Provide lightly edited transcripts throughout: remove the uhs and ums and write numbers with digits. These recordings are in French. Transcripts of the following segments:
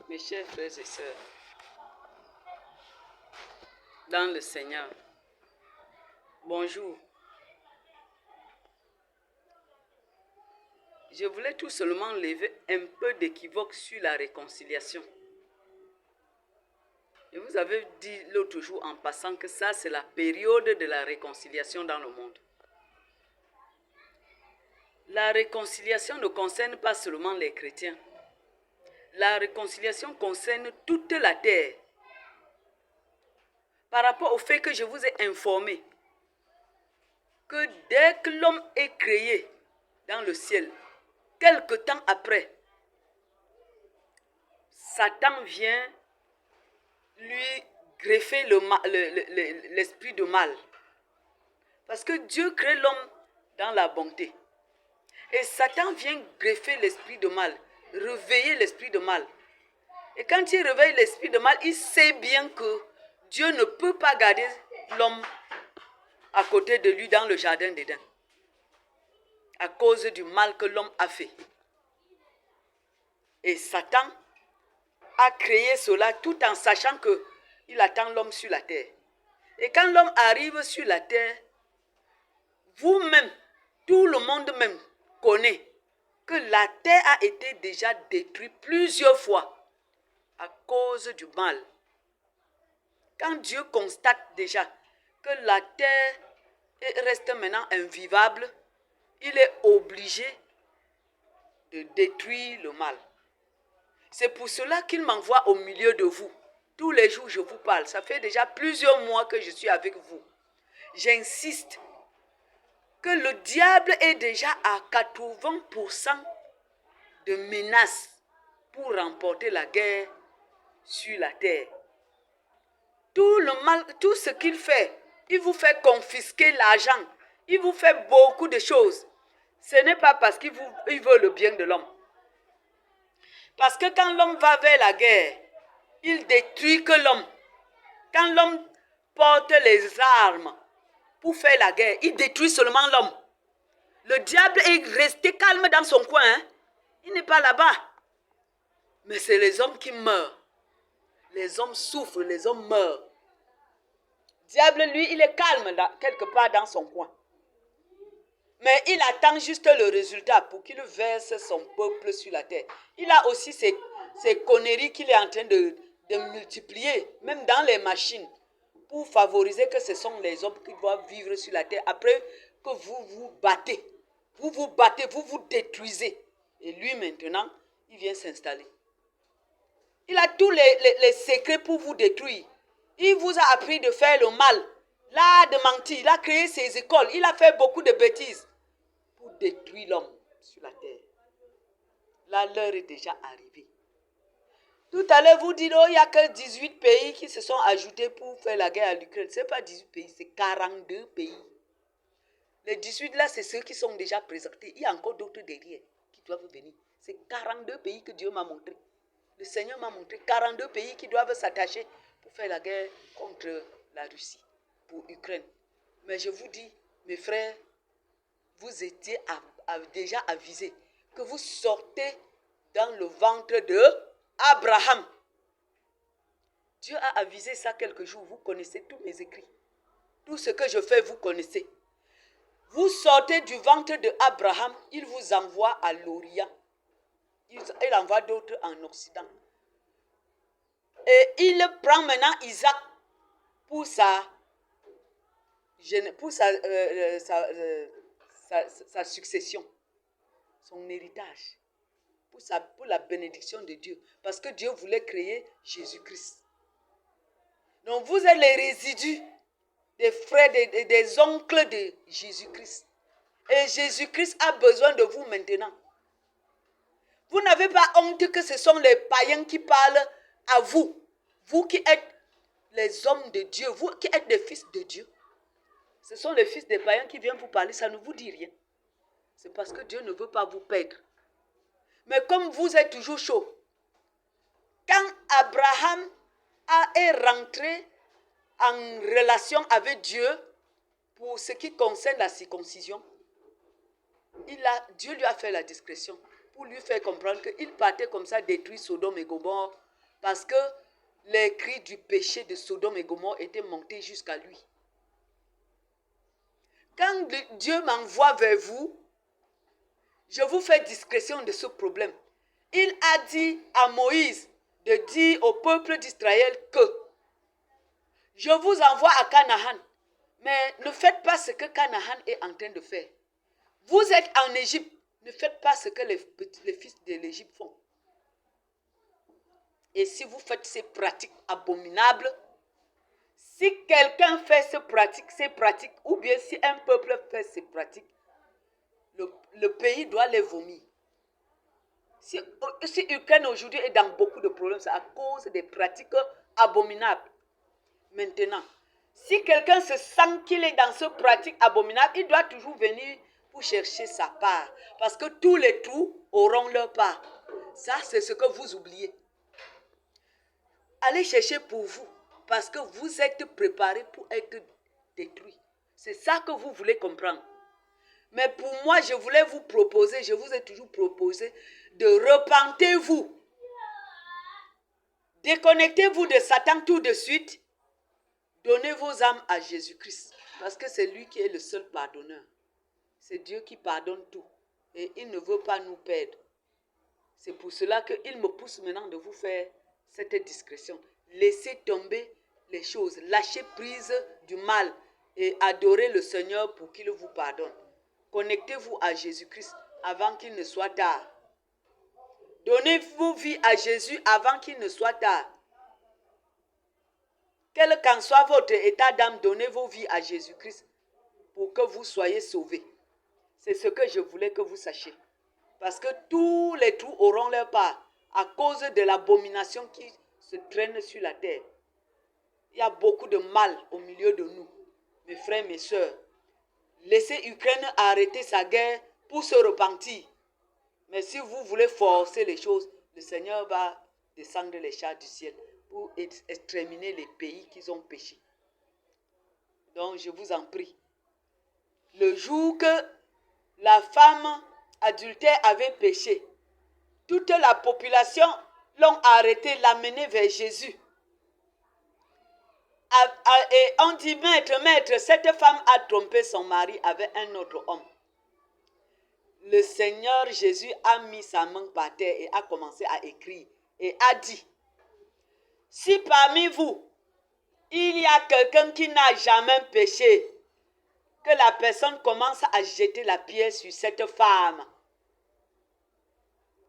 Mes chers frères et sœurs, dans le Seigneur, bonjour. Je voulais tout seulement lever un peu d'équivoque sur la réconciliation. Je vous avais dit l'autre jour en passant que ça, c'est la période de la réconciliation dans le monde. La réconciliation ne concerne pas seulement les chrétiens. La réconciliation concerne toute la terre. Par rapport au fait que je vous ai informé que dès que l'homme est créé dans le ciel, quelque temps après, Satan vient lui greffer l'esprit de mal. Parce que Dieu crée l'homme dans la bonté. Et Satan vient greffer l'esprit de mal, réveiller l'esprit de mal. Et quand il réveille l'esprit de mal, il sait bien que Dieu ne peut pas garder l'homme à côté de lui dans le jardin d'Éden. À cause du mal que l'homme a fait. Et Satan a créé cela tout en sachant qu'il attend l'homme sur la terre. Et quand l'homme arrive sur la terre, vous-même, tout le monde même connaît que la terre a été déjà détruite plusieurs fois à cause du mal. Quand Dieu constate déjà que la terre reste maintenant invivable, il est obligé de détruire le mal. C'est pour cela qu'il m'envoie au milieu de vous. Tous les jours, je vous parle. Ça fait déjà plusieurs mois que je suis avec vous. J'insiste que le diable est déjà à 80% de menaces pour remporter la guerre sur la terre. Tout le mal, tout ce qu'il fait, il vous fait confisquer l'argent. Il vous fait beaucoup de choses. Ce n'est pas parce qu'il veut le bien de l'homme. Parce que quand l'homme va vers la guerre, il détruit que l'homme. Quand l'homme porte les armes pour faire la guerre, il détruit seulement l'homme. Le diable est resté calme dans son coin. Hein? Il n'est pas là-bas. Mais c'est les hommes qui meurent. Les hommes souffrent, les hommes meurent. Le diable, lui, il est calme là, quelque part dans son coin. Mais il attend juste le résultat pour qu'il verse son peuple sur la terre. Il a aussi ces conneries qu'il est en train de multiplier, même dans les machines, pour favoriser que ce sont les hommes qui doivent vivre sur la terre. Après que vous vous battez, vous vous détruisez. Et lui maintenant, il vient s'installer. Il a tous les secrets pour vous détruire. Il vous a appris de faire le mal, là de mentir. Il a créé ses écoles, il a fait beaucoup de bêtises pour détruire l'homme sur la terre. Là, l'heure est déjà arrivée. Tout à l'heure, vous dites, oh, il n'y a que 18 pays qui se sont ajoutés pour faire la guerre à l'Ukraine. Ce n'est pas 18 pays, c'est 42 pays. Les 18 là, c'est ceux qui sont déjà présentés. Il y a encore d'autres derrière qui doivent venir. C'est 42 pays que Dieu m'a montré. Le Seigneur m'a montré 42 pays qui doivent s'attacher pour faire la guerre contre la Russie, pour l'Ukraine. Mais je vous dis, mes frères, vous étiez déjà avisés que vous sortez dans le ventre de Abraham. Dieu a avisé ça quelques jours. Vous connaissez tous mes écrits. Tout ce que je fais, vous connaissez. Vous sortez du ventre de Abraham, il vous envoie à l'Orient. Il envoie d'autres en Occident. Et il prend maintenant Isaac pour sa succession, son héritage, pour la bénédiction de Dieu. Parce que Dieu voulait créer Jésus-Christ. Donc vous êtes les résidus des frères, des oncles de Jésus-Christ. Et Jésus-Christ a besoin de vous maintenant. Vous n'avez pas honte que ce sont les païens qui parlent à vous. Vous qui êtes les hommes de Dieu, vous qui êtes des fils de Dieu. Ce sont les fils des païens qui viennent vous parler, ça ne vous dit rien. C'est parce que Dieu ne veut pas vous perdre. Mais comme vous êtes toujours chaud, quand Abraham est rentré en relation avec Dieu pour ce qui concerne la circoncision, Dieu lui a fait la discrétion pour lui faire comprendre qu'il partait comme ça détruire Sodome et Gomorrhe Parce que les cris du péché de Sodome et Gomorrhe étaient montés jusqu'à lui. Quand Dieu m'envoie vers vous, je vous fais discrétion de ce problème. Il a dit à Moïse de dire au peuple d'Israël que je vous envoie à Canaan, mais ne faites pas ce que Canaan est en train de faire. Vous êtes en Égypte, ne faites pas ce que les fils de l'Égypte font. Et si vous faites ces pratiques abominables, si quelqu'un fait ces pratiques, ou bien si un peuple fait ces pratiques, le pays doit les vomir. Si Ukraine aujourd'hui est dans beaucoup de problèmes, c'est à cause des pratiques abominables. Maintenant, si quelqu'un se sent qu'il est dans ce pratique abominable, il doit toujours venir pour chercher sa part. Parce que tous les trous auront leur part. Ça, c'est ce que vous oubliez. Allez chercher pour vous. Parce que vous êtes préparés pour être détruits. C'est ça que vous voulez comprendre. Mais pour moi, je voulais vous proposer, je vous ai toujours proposé de repentez-vous. Déconnectez-vous de Satan tout de suite. Donnez vos âmes à Jésus-Christ. Parce que c'est lui qui est le seul pardonneur. C'est Dieu qui pardonne tout. Et il ne veut pas nous perdre. C'est pour cela qu'il me pousse maintenant de vous faire cette discrétion. Laissez tomber les choses. Lâchez prise du mal. Et adorez le Seigneur pour qu'il vous pardonne. Connectez-vous à Jésus-Christ avant qu'il ne soit tard. Donnez-vous vie à Jésus avant qu'il ne soit tard. Quel qu'en soit votre état d'âme, donnez vos vies à Jésus-Christ pour que vous soyez sauvés. C'est ce que je voulais que vous sachiez. Parce que tous les trous auront leur part à cause de l'abomination qui se traîne sur la terre. Il y a beaucoup de mal au milieu de nous, mes frères, mes sœurs. Laissez Ukraine arrêter sa guerre pour se repentir. Mais si vous voulez forcer les choses, le Seigneur va descendre les chars du ciel pour exterminer les pays qui ont péché. Donc je vous en prie. Le jour que la femme adultère avait péché, toute la population l'ont arrêté, l'amené vers Jésus. Et on dit, maître, cette femme a trompé son mari avec un autre homme. Le Seigneur Jésus a mis sa main par terre et a commencé à écrire et a dit, si parmi vous, il y a quelqu'un qui n'a jamais péché, que la personne commence à jeter la pierre sur cette femme.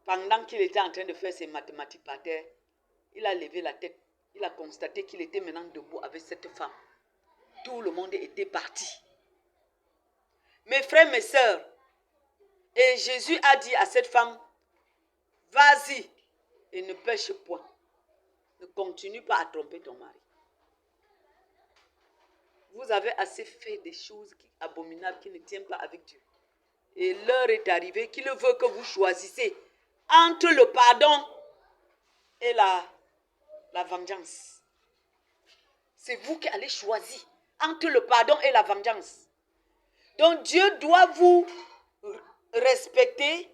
Pendant qu'il était en train de faire ses mathématiques par terre, il a levé la tête. Il a constaté qu'il était maintenant debout avec cette femme. Tout le monde était parti. Mes frères, mes sœurs, et Jésus a dit à cette femme, vas-y et ne pêche point. Ne continue pas à tromper ton mari. Vous avez assez fait des choses abominables qui ne tiennent pas avec Dieu. Et l'heure est arrivée qu'il veut que vous choisissez entre le pardon et la vengeance. C'est vous qui allez choisir entre le pardon et la vengeance. Donc Dieu doit vous respecter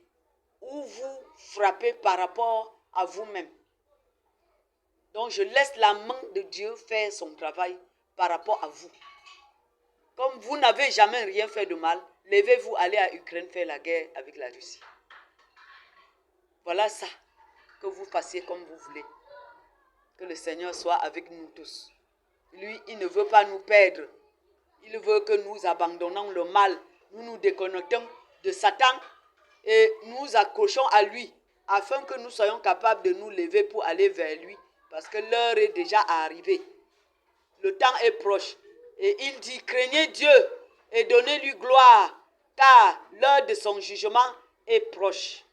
ou vous frapper par rapport à vous-même. Donc je laisse la main de Dieu faire son travail par rapport à vous. Comme vous n'avez jamais rien fait de mal, levez-vous, allez à Ukraine faire la guerre avec la Russie. Voilà ça, que vous fassiez comme vous voulez. Que le Seigneur soit avec nous tous. Lui, il ne veut pas nous perdre. Il veut que nous abandonnons le mal. Nous nous déconnectons de Satan et nous accrochons à lui afin que nous soyons capables de nous lever pour aller vers lui. Parce que l'heure est déjà arrivée. Le temps est proche. Et il dit, craignez Dieu et donnez-lui gloire, car l'heure de son jugement est proche.